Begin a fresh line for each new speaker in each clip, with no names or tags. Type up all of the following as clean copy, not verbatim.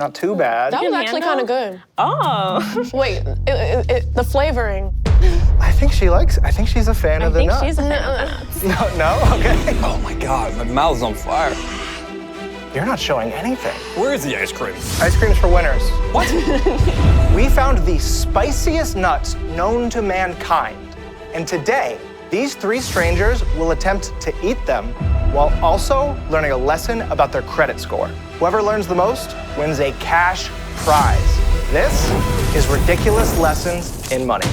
Not too bad.
That was actually kind of good.
Oh.
Wait, the flavoring.
I think she's a fan of the nut.
I think she's a fan of the nuts.
No? Okay.
Oh my God, my mouth's on fire.
You're not showing anything.
Where is the ice cream?
Ice cream's for winners.
What?
We found the spiciest nuts known to mankind. And today, these 3 strangers will attempt to eat them while also learning a lesson about their credit score. Whoever learns the most wins a cash prize. This is Ridiculous Lessons in Money.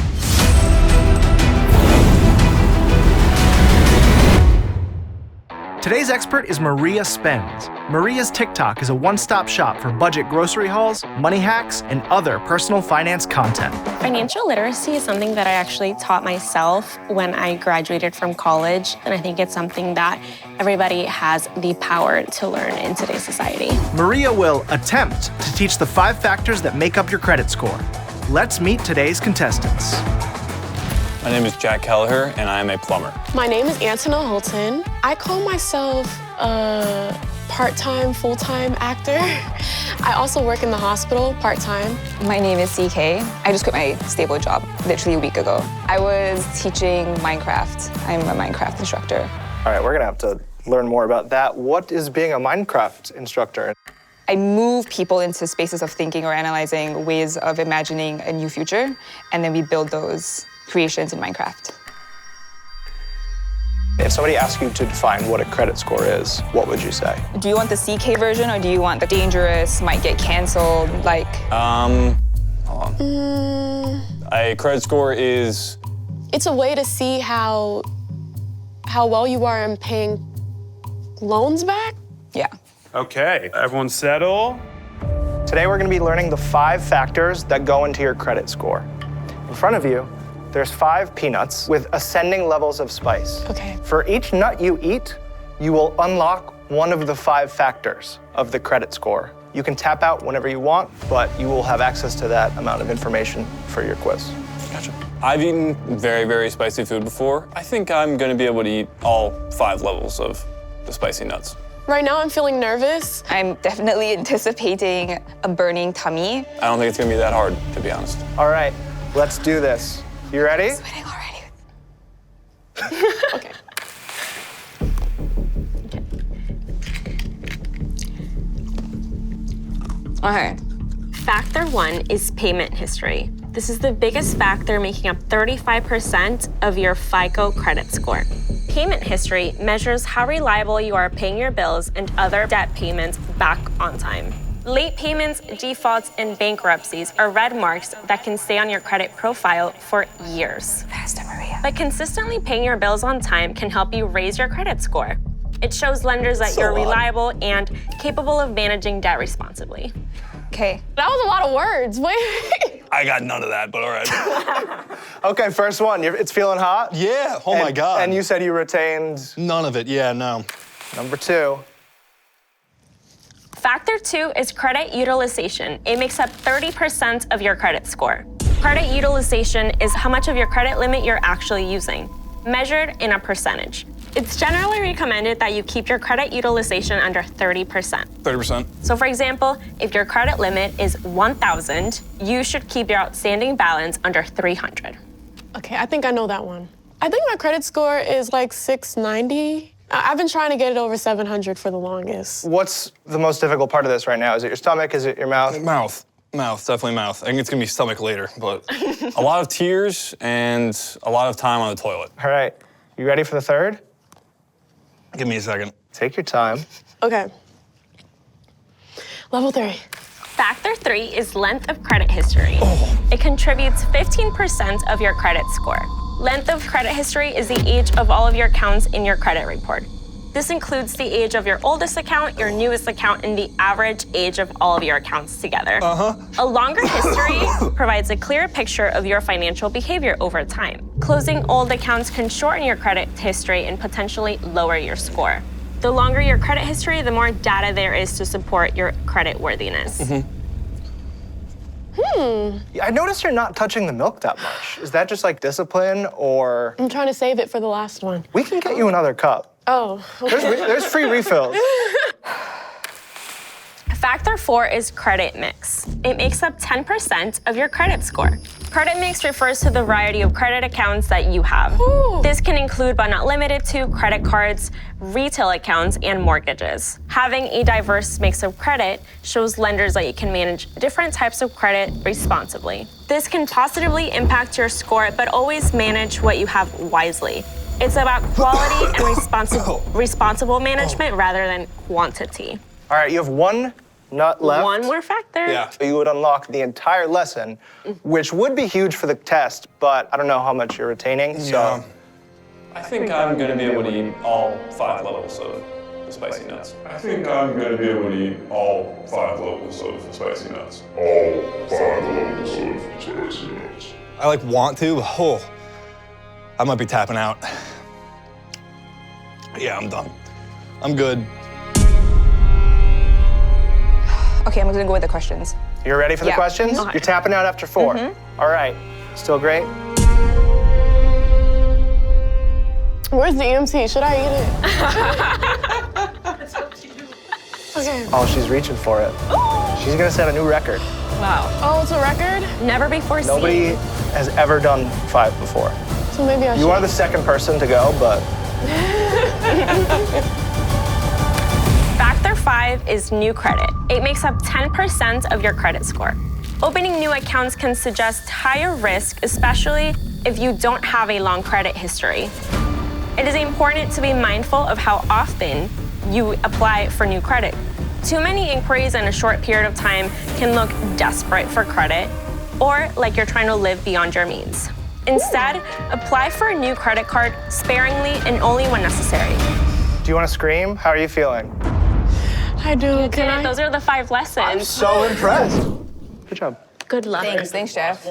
Today's expert is Maria Spends. Maria's TikTok is a one-stop shop for budget grocery hauls, money hacks, and other personal finance content.
Financial literacy is something that I actually taught myself when I graduated from college, and I think it's something that everybody has the power to learn in today's society.
Maria will attempt to teach the 5 factors that make up your credit score. Let's meet today's contestants.
My name is Jack Kelleher, and I am a plumber.
My name is Antonelle Holton. I call myself a part-time, full-time actor. I also work in the hospital part-time.
My name is CK. I just quit my stable job literally a week ago. I was teaching Minecraft. I'm a Minecraft instructor.
All right, we're gonna have to learn more about that. What is being a Minecraft instructor?
I move people into spaces of thinking or analyzing ways of imagining a new future, and then we build those creations in Minecraft.
If somebody asked you to define what a credit score is, what would you say?
Do you want the CK version, or do you want the dangerous, might get canceled, like?
Hold on. A credit score is...
It's a way to see how well you are in paying loans back.
Yeah.
Okay, everyone settle.
Today we're gonna be learning the 5 factors that go into your credit score. In front of you, there's 5 peanuts with ascending levels of spice.
Okay.
For each nut you eat, you will unlock one of the 5 factors of the credit score. You can tap out whenever you want, but you will have access to that amount of information for your quiz.
Gotcha. I've eaten very, very spicy food before. I think I'm gonna be able to eat all 5 levels of the spicy nuts.
Right now I'm feeling nervous.
I'm definitely anticipating a burning tummy.
I don't think it's gonna be that hard, to be honest.
All right, let's do this. You ready?
Sweating already.
Okay.
Okay.
Factor 1 is payment history. This is the biggest factor, making up 35% of your FICO credit score. Payment history measures how reliable you are paying your bills and other debt payments back on time. Late payments, defaults, and bankruptcies are red marks that can stay on your credit profile for years.
Faster, Maria.
But consistently paying your bills on time can help you raise your credit score. It shows lenders that you're reliable and capable of managing debt responsibly.
Okay.
That was a lot of words. Wait.
I got none of that, but all right.
Okay, first one. It's feeling hot?
Yeah, oh my God.
And you said you retained?
None of it, yeah, no.
Number 2.
Factor 2 is credit utilization. It makes up 30% of your credit score. Credit utilization is how much of your credit limit you're actually using, measured in a percentage. It's generally recommended that you keep your credit utilization under 30%.
30%.
So for example, if your credit limit is $1,000, you should keep your outstanding balance under $300.
Okay, I think I know that one. I think my credit score is like 690. I've been trying to get it over 700 for the longest.
What's the most difficult part of this right now? Is it your stomach? Is it your mouth?
Mouth, definitely mouth. I think it's gonna be stomach later, but a lot of tears and a lot of time on the toilet.
All right, you ready for the 3rd?
Give me a second.
Take your time.
Okay. Level 3.
Factor 3 is length of credit history. It contributes 15% of your credit score. Length of credit history is the age of all of your accounts in your credit report. This includes the age of your oldest account, your newest account, and the average age of all of your accounts together. A longer history provides a clearer picture of your financial behavior over time. Closing old accounts can shorten your credit history and potentially lower your score. The longer your credit history, the more data there is to support your credit worthiness.
I noticed you're not touching the milk that much. Is that just like discipline, or?
I'm trying to save it for the last one.
We can get you another cup.
Oh. Okay.
There's free refills.
Factor 4 is credit mix. It makes up 10% of your credit score. Credit mix refers to the variety of credit accounts that you have.
Ooh.
This can include, but not limited to, credit cards, retail accounts, and mortgages. Having a diverse mix of credit shows lenders that you can manage different types of credit responsibly. This can positively impact your score, but always manage what you have wisely. It's about quality and responsible management rather than quantity.
All right, you have one nut left.
One more factor.
Yeah.
You would unlock the entire lesson, which would be huge for the test, but I don't know how much you're retaining, so.
I think I'm going to be able to eat all 5 levels of the spicy nuts.
I think I'm going to be able to eat all 5 levels of spicy nuts. All 5 levels of spicy nuts.
I want to, but I might be tapping out. Yeah, I'm done. I'm good.
Okay, I'm gonna go with the questions.
You're ready for the
Yeah.
questions?
Okay.
You're tapping out after 4. All right, still great?
Where's the EMT? Should I eat it? Okay.
Oh, she's reaching for it. She's gonna set a new record.
Wow.
Oh, it's a record?
Never before seen.
Nobody has ever done 5 before.
So maybe I should.
You are the second person to go, but
Factor 5 is new credit. It makes up 10% of your credit score. Opening new accounts can suggest higher risk, especially if you don't have a long credit history. It is important to be mindful of how often you apply for new credit. Too many inquiries in a short period of time can look desperate for credit or like you're trying to live beyond your means. Instead, apply for a new credit card sparingly and only when necessary.
do you want to scream? How are you feeling?
I do. Can I?
Those are the 5 lessons.
I'm so impressed. Good job.
Good luck.
Thanks, Jeff.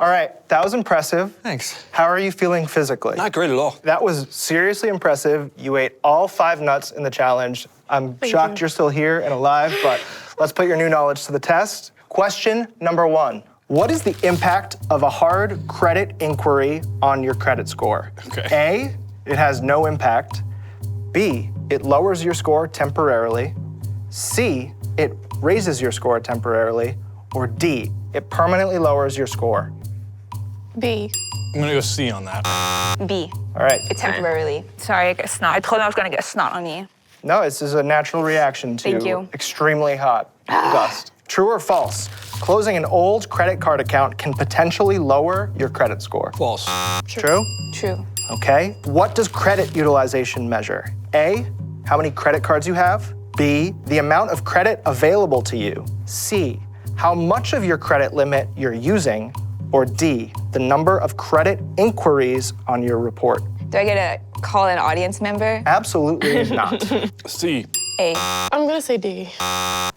All right, that was impressive.
Thanks.
How are you feeling physically?
Not great at all.
That was seriously impressive. You ate all 5 nuts in the challenge. I'm shocked you're still here and alive, but let's put your new knowledge to the test. Question number 1. What is the impact of a hard credit inquiry on your credit score?
Okay.
A, it has no impact. B, it lowers your score temporarily. C, it raises your score temporarily. Or D, it permanently lowers your score.
B.
I'm gonna go C on that.
B.
All right.
Temporarily. Sorry, I get snot. I told him I was gonna get snot on me.
No, this is a natural reaction
Thank
to
you.
extremely hot dust. True or false? Closing an old credit card account can potentially lower your credit score.
False.
True?
True.
Okay. What does credit utilization measure? A, how many credit cards you have. B, the amount of credit available to you. C, how much of your credit limit you're using. Or D, the number of credit inquiries on your report.
Do I get to call an audience member?
Absolutely not.
C.
A.
I'm gonna say D.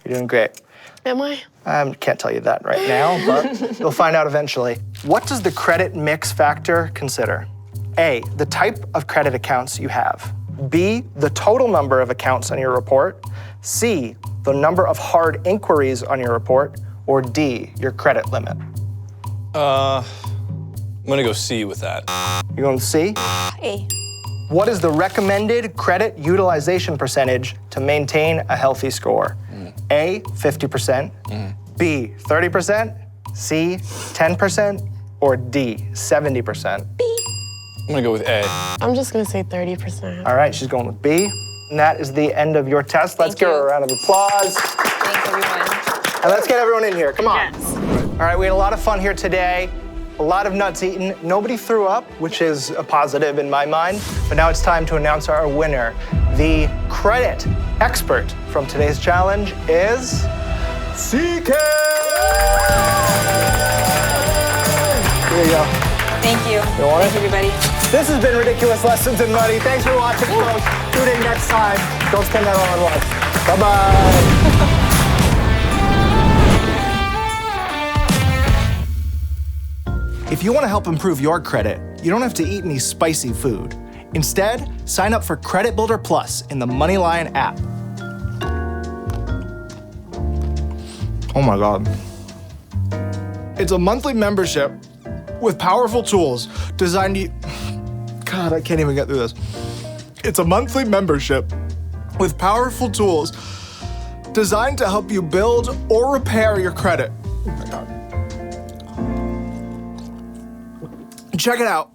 You're doing great.
Am I?
I can't tell you that right now, but you'll find out eventually. What does the credit mix factor consider? A, the type of credit accounts you have. B, the total number of accounts on your report. C, the number of hard inquiries on your report. Or D, your credit limit.
I'm gonna go C with that.
You going with C?
A.
What is the recommended credit utilization percentage to maintain a healthy score? A, 50%, B, 30%, C, 10%, or D, 70%?
I'm gonna go with A.
I'm just gonna say 30%.
All right, she's going with B. And that is the end of your test. Let's give her a round of applause.
Thanks, everyone.
And let's get everyone in here. Come on.
Yes.
All right, we had a lot of fun here today. A lot of nuts eaten. Nobody threw up, which is a positive in my mind. But now it's time to announce our winner. The credit expert from today's challenge is CK. Here you go.
Thank you.
You want it?
Thanks, everybody.
This has been Ridiculous Lessons in Money. Thanks for watching, folks. Tune in next time. Don't spend that all at once. Bye-bye. If you want to help improve your credit, you don't have to eat any spicy food. Instead, sign up for Credit Builder Plus in the MoneyLion app. Oh my God. It's a monthly membership with powerful tools designed to... God, I can't even get through this. It's a monthly membership with powerful tools designed to help you build or repair your credit. Check it out.